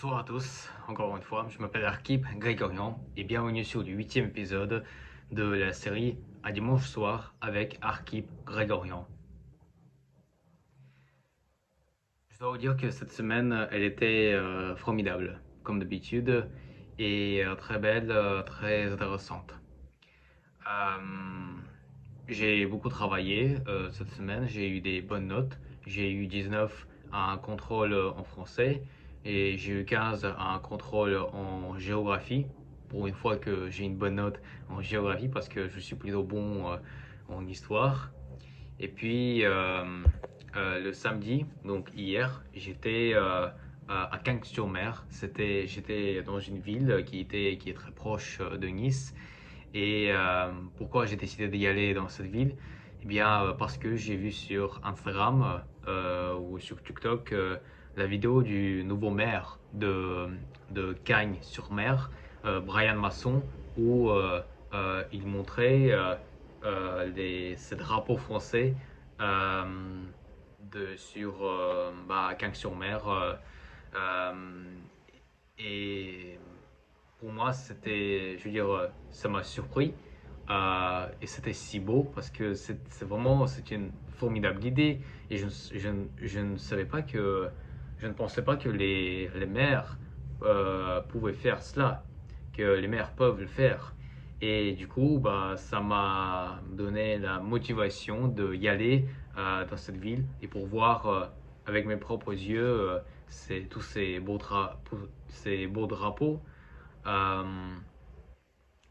Bonsoir à tous, encore une fois, je m'appelle Arkip Grégorian et bienvenue sur le 8e épisode de la série Un dimanche soir avec Arkip Grégorian. Je dois vous dire que cette semaine, elle était formidable, comme d'habitude, et très belle, très intéressante. Euh, j'ai beaucoup travaillé cette semaine, j'ai eu des bonnes notes, j'ai eu 19 à un contrôle en français et j'ai eu 15 à un contrôle en géographie. Pour une fois que j'ai une bonne note en géographie parce que je suis plutôt bon en histoire. Et puis le samedi, donc hier, j'étais à Cagnes-sur-Mer. J'étais dans une ville qui est très proche de Nice. Et pourquoi j'ai décidé d'y aller dans cette ville? Eh bien, parce que j'ai vu sur Instagram ou sur TikTok la vidéo du nouveau maire de Cagnes-sur-Mer, Brian Masson, où il montrait ces drapeaux français euh, sur Cagnes-sur-Mer. Euh, et pour moi, je veux dire, ça m'a surpris et c'était si beau parce que c'est une formidable idée et je ne savais pas je ne pensais pas que les maires pouvaient faire cela, que les maires peuvent le faire. Et du coup, bah, ça m'a donné la motivation de y aller dans cette ville et pour voir avec mes propres yeux tous ces beaux drapeaux. Euh,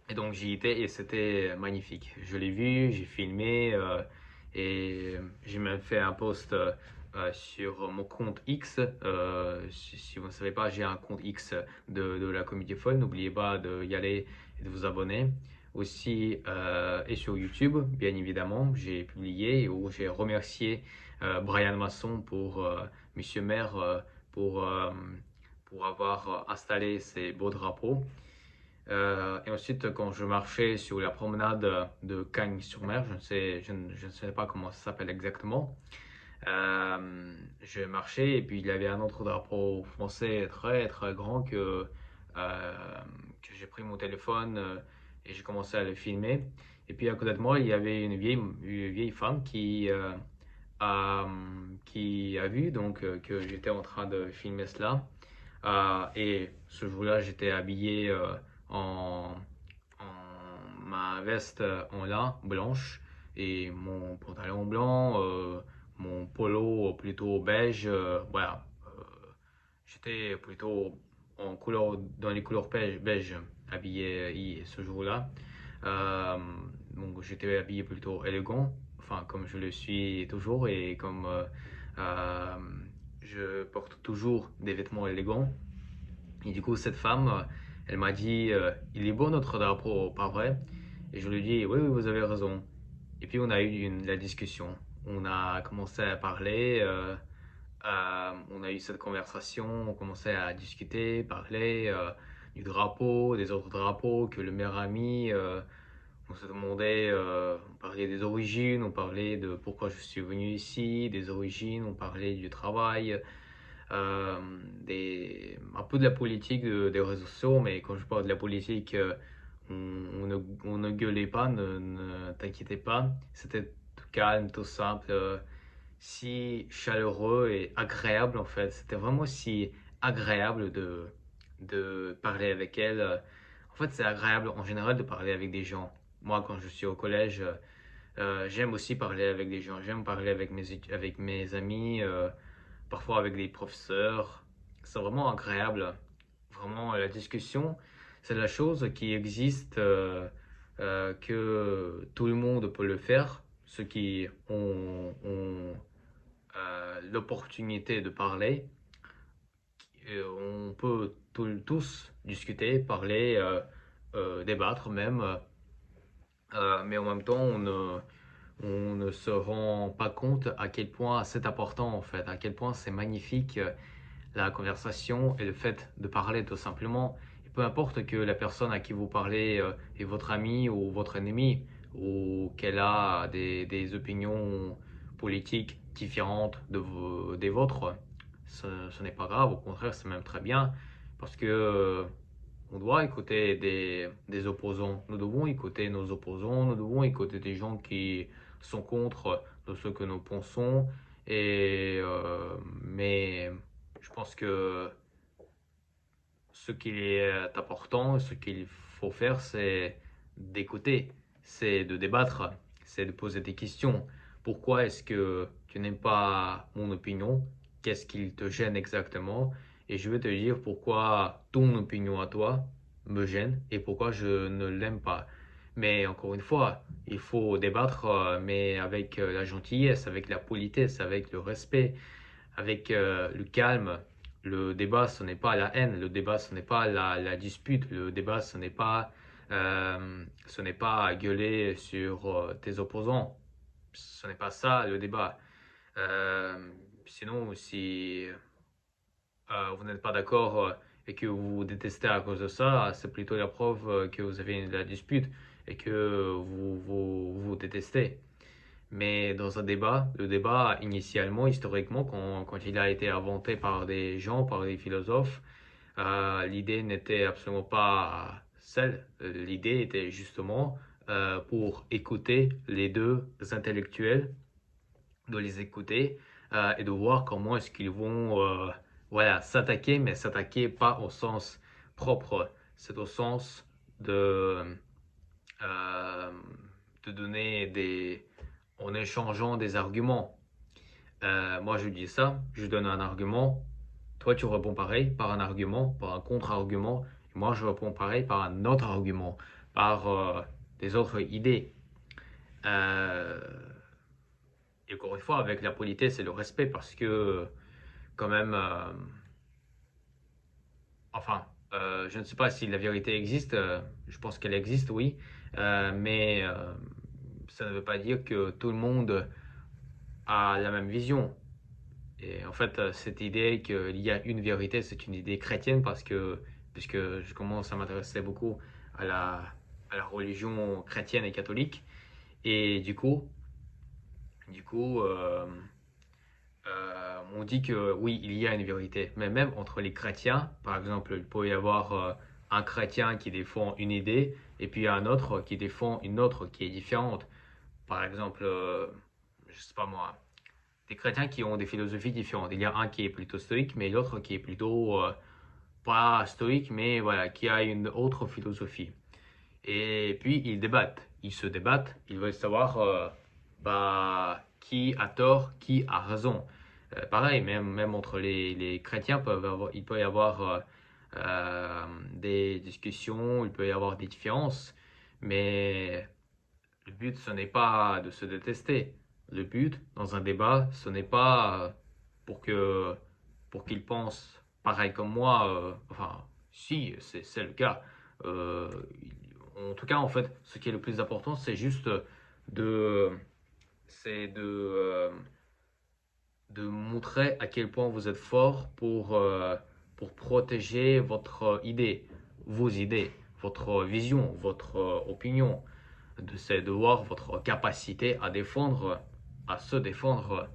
et donc j'y étais et c'était magnifique. Je l'ai vu, j'ai filmé et j'ai même fait un post sur mon compte X. Si vous ne savez pas, j'ai un compte X de la Community Fun. N'oubliez pas d'y aller et de vous abonner. Aussi, et sur YouTube, bien évidemment, j'ai publié où j'ai remercié Brian Masson pour Monsieur Maire pour, euh, pour avoir installé ces beaux drapeaux. Et ensuite, quand je marchais sur la promenade de Cagnes-sur-Mer, je ne sais pas comment ça s'appelle exactement, je marchais et puis il y avait un autre drapeau français très très grand que j'ai pris mon téléphone et j'ai commencé à le filmer. Et puis à côté de moi, il y avait une vieille femme a, qui a vu donc que j'étais en train de filmer cela. Et ce jour-là, j'étais habillé en, ma veste en lin blanche et mon pantalon blanc, mon polo plutôt beige. Voilà, j'étais plutôt dans les couleurs beige habillé ce jour-là. Euh, donc j'étais habillé plutôt élégant, enfin comme je le suis toujours et comme euh, je porte toujours des vêtements élégants. Et du coup, cette femme, elle m'a dit, il est beau notre drapeau, pas vrai? Et je lui ai dit, oui, oui, vous avez raison. Et puis on a eu la discussion. On a commencé à parler, on a eu cette conversation, on commençait à discuter, parler du drapeau, des autres drapeaux que le maire a mis. On se demandait, on parlait des origines, on parlait de pourquoi je suis venu ici, des origines, on parlait du travail, un peu de la politique des réseaux sociaux, mais quand je parle de la politique, on ne gueulait pas, ne t'inquiétez pas, c'était tout calme, tout simple, si chaleureux et agréable en fait. C'était vraiment si agréable de parler avec elle. En fait, c'est agréable en général de parler avec des gens. Moi, quand je suis au collège, j'aime aussi parler avec des gens. J'aime parler avec mes amis, parfois avec des professeurs. C'est vraiment agréable. Vraiment, la discussion, c'est la chose qui existe, que tout le monde peut le faire. Ceux qui ont l'opportunité de parler, on peut tous discuter, parler, débattre même. Mais en même temps, on ne se rend pas compte à quel point c'est important en fait, à quel point c'est magnifique la conversation et le fait de parler tout simplement. Et peu importe que la personne à qui vous parlez est votre ami ou votre ennemi ou qu'elle a des opinions politiques différentes des vôtres, ce n'est pas grave, au contraire, c'est même très bien. parce que on doit écouter des opposants. Nous devons écouter nos opposants, nous devons écouter des gens qui sont contre de ce que nous pensons. Mais je pense que ce qui est important, ce qu'il faut faire, c'est d'écouter, c'est de débattre, c'est de poser des questions. Pourquoi est-ce que tu n'aimes pas mon opinion? Qu'est-ce qui te gêne exactement? Et je vais te dire pourquoi ton opinion à toi me gêne et pourquoi je ne l'aime pas. Mais encore une fois, il faut débattre, mais avec la gentillesse, avec la politesse, avec le respect, avec le calme. Le débat, ce n'est pas la haine. Le débat, ce n'est pas la dispute. Le débat, ce n'est pas gueuler sur tes opposants. Ce n'est pas ça le débat. Euh, Sinon, si vous n'êtes pas d'accord et que vous vous détestez à cause de ça, c'est plutôt la preuve que vous avez la dispute et que vous détestez. Mais dans un débat, le débat, initialement, historiquement, quand il a été inventé par des gens, par des philosophes, l'idée n'était absolument pas celle. L'idée était justement pour écouter les deux intellectuels, de les écouter et de voir comment est-ce qu'ils vont voilà, s'attaquer, mais s'attaquer pas au sens propre, c'est au sens euh, de donner des, en échangeant des arguments. Moi, je dis ça, je donne un argument. Toi, tu réponds pareil par un argument, par un contre-argument. Et moi, je réponds pareil par un autre argument, par des autres idées. Euh, et encore une fois, avec la politesse et le respect, parce que quand même, enfin, je ne sais pas si la vérité existe. Je pense qu'elle existe, oui. Mais ça ne veut pas dire que tout le monde a la même vision. Et en fait, cette idée qu'il y a une vérité, c'est une idée chrétienne parce que, puisque je commence à m'intéresser beaucoup à à la religion chrétienne et catholique. Et du coup on dit que oui, il y a une vérité. Mais même entre les chrétiens, par exemple, il peut y avoir un chrétien qui défend une idée et puis un autre qui défend une autre qui est différente. Par exemple, je sais pas moi, des chrétiens qui ont des philosophies différentes. Il y a un qui est plutôt stoïque, mais l'autre qui est plutôt pas stoïque, mais voilà, qui a une autre philosophie. Et puis ils débattent, ils se débattent, ils veulent savoir bah, qui a tort, qui a raison. Pareil, même entre les chrétiens, il peut y avoir des discussions, il peut y avoir des différences, mais le but, ce n'est pas de se détester. Le but, dans un débat, ce n'est pas pour qu'ils pensent pareil comme moi. Enfin, si, c'est le cas. Euh, En tout cas, en fait, ce qui est le plus important, c'est juste de, c'est de montrer à quel point vous êtes fort pour protéger votre idée, vos idées, votre vision, votre opinion. C'est de voir votre capacité à défendre, à se défendre.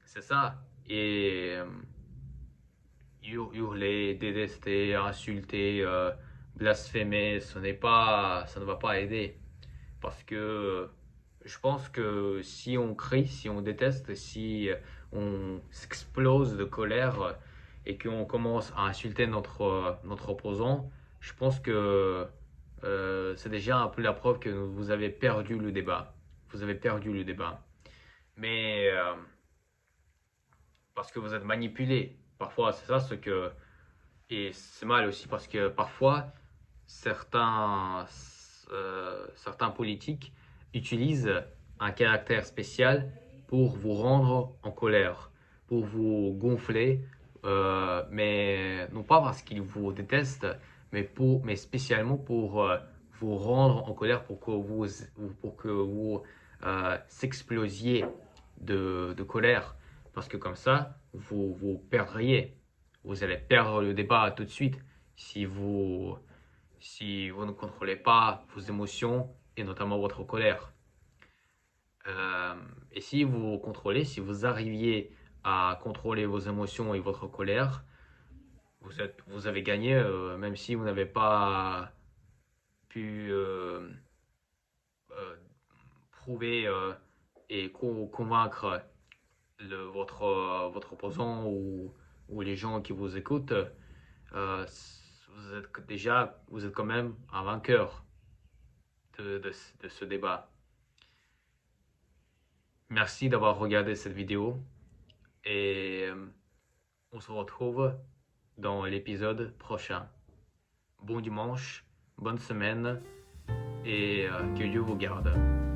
C'est ça. Et hurler, détester, insulter, blasphémer, ça ne va pas aider. Parce que je pense que si on crie, si on déteste, si on s'explose de colère et qu'on commence à insulter notre opposant, je pense que c'est déjà un peu la preuve que vous avez perdu le débat. Vous avez perdu le débat. Mais parce que vous êtes manipulé. Parfois, c'est ça ce que... Et c'est mal aussi parce que parfois, certains politiques utilisent un caractère spécial pour vous rendre en colère, pour vous gonfler, mais non pas parce qu'ils vous détestent, mais spécialement pour vous rendre en colère, pour que vous s'explosiez de colère. Parce que comme ça, vous perdriez. Vous allez perdre le débat tout de suite si si vous ne contrôlez pas vos émotions et notamment votre colère. Euh, et si vous contrôlez, si vous arriviez à contrôler vos émotions et votre colère, vous avez gagné, même si vous n'avez pas pu euh, prouver et convaincre votre opposant ou les gens qui vous écoutent. euh, vous êtes quand même un vainqueur de ce débat. Merci d'avoir regardé cette vidéo et on se retrouve dans l'épisode prochain. Bon dimanche, bonne semaine et que Dieu vous garde.